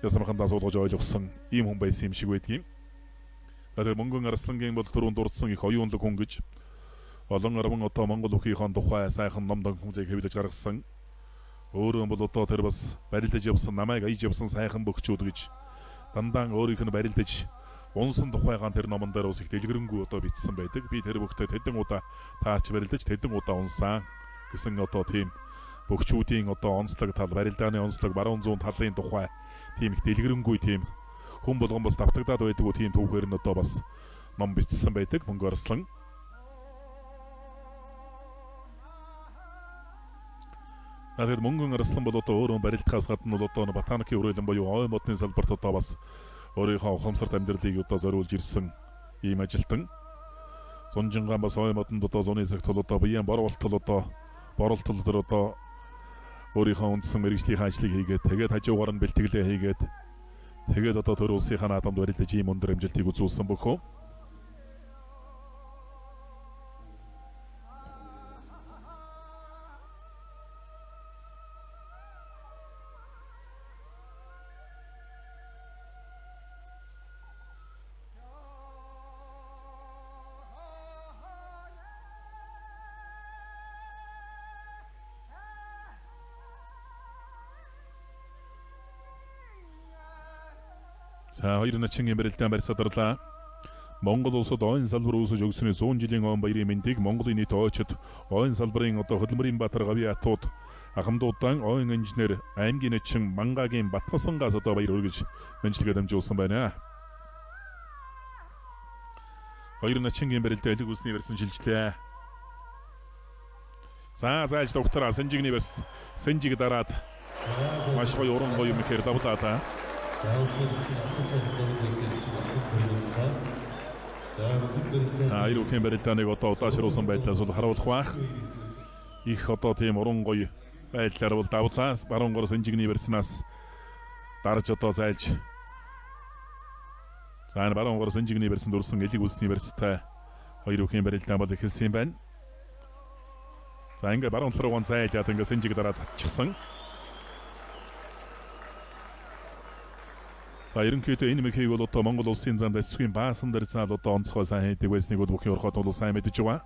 ясамхандаа суулгаж ойлгосон ийм хүн байсан юм шиг байдгийн. Тэгэхээр Монгол Арслангийн бол түрүүнд дурдсан их оюунлаг хүн гэж олон арван одоо Монгол бүхийхэн тухай сайхан ном донхмуудыг хэвлэж гаргасан. Өөрөө бол одоо тэр бас барилдаж явсан, намайг аяж явсан сайхан бөхчүүд гэж дандаа өөрийнх нь барилдаж унсан тухайгаан тэр номон дээр бас их дэлгэрэнгүй одоо бичсэн байдаг. Би тэр бүхтэй тэдэн удаа таач барилдаж тэдэн удаа унсан гэсэн одоо тийм бөхчүүдийн одоо онцлог тал, барилдааны онцлог, баруун зүүн талын тухай тийм их дэлгэрэнгүй тийм хүн болгон бас давтагдаад байдгүй тийм түүхээр нь одоо бас ном бичсэн байдаг Монгол Арслан. Тэгээд Монгол Арслан бол одоо өөрөө барилдахаас гадна бол одоо ботаникийн хүрээлэн буюу ой модны салбарт одоо бас өөрийнхөө ухамсарт амьдралыг одоо зориулж ирсэн ийм ажилтан. Зунжингаан бас ой модонд одоо зуны цагт бол одоо биеийн боруултал одоо дээр одоо өөрийнхөө үндсэн мэргэжлийн ажлыг хийгээд тэгээд хажуугаар нь бэлтгэлээ хийгээд тэгээд одоо төр улсынхаа наадамд барилдаж ийм өндөр амжилтыг үзүүлсэн бөхөө. За хоёр начингийн барилдаан барьсадарлаа. Монгол улсад ойн салбар үүсэж өгсөний 100 жилийн ойн баярын мэндийг Монголын нийт ойчид ойн салбарын одоо хөдөлмөрийн баатар гавьяа атууд ахмадуудаан ойн инженер аймгийн начин Мангагийн Батнасангаас одоо баяр өргөж мэнчилгээ дамжуулсан байна. Хоёр начингийн барилдаан элэг үсний барьсан шилжлээ. За зааж доктор Санжигны барьс Санжиг дараад маш гоё уран гоё юм хэрэг давлаа та. За ирүүхэн барилдааныг одоо удаашруулсан байдлаас бол харуулах бах. Их одоо тийм уран гоё байдлаар бол давлаа. Баруун гор Санжигны барьснаас дарж одоо зайлж. За энэ баруун гор Санжигны барьсан дурсан элэг үсний барьцтай хоёр бүхэн барилдаан бол эхэлсэн юм байна. За ингээ баруун тал руугаа зайлаад ингээ Санжиг дараад чирсан. За ерөнхийдөө энэ мэхийг бол одоо Монгол улсын зам дэсгийн баасан дээр цаал одоо онцгой сайн хийдэг байсныг бол бүхэн ороход бол сайн мэдэж байгаа.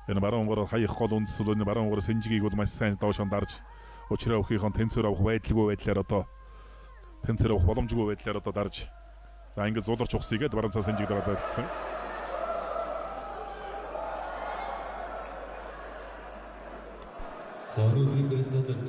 Энэ баруун гол хаях гол үндэслэл энэ баруун гол сэнжигийг бол маш сайн доошон дарж учраа өхийнхэн тэнцвэр авах байдалгүй байдлаар одоо тэнцвэр авах боломжгүй байдлаар одоо дарж за ингэж зуларч ухсыгээд баруун цаа сэнжиг дараад байлгсан. За өнөөдрийн бэлтгэл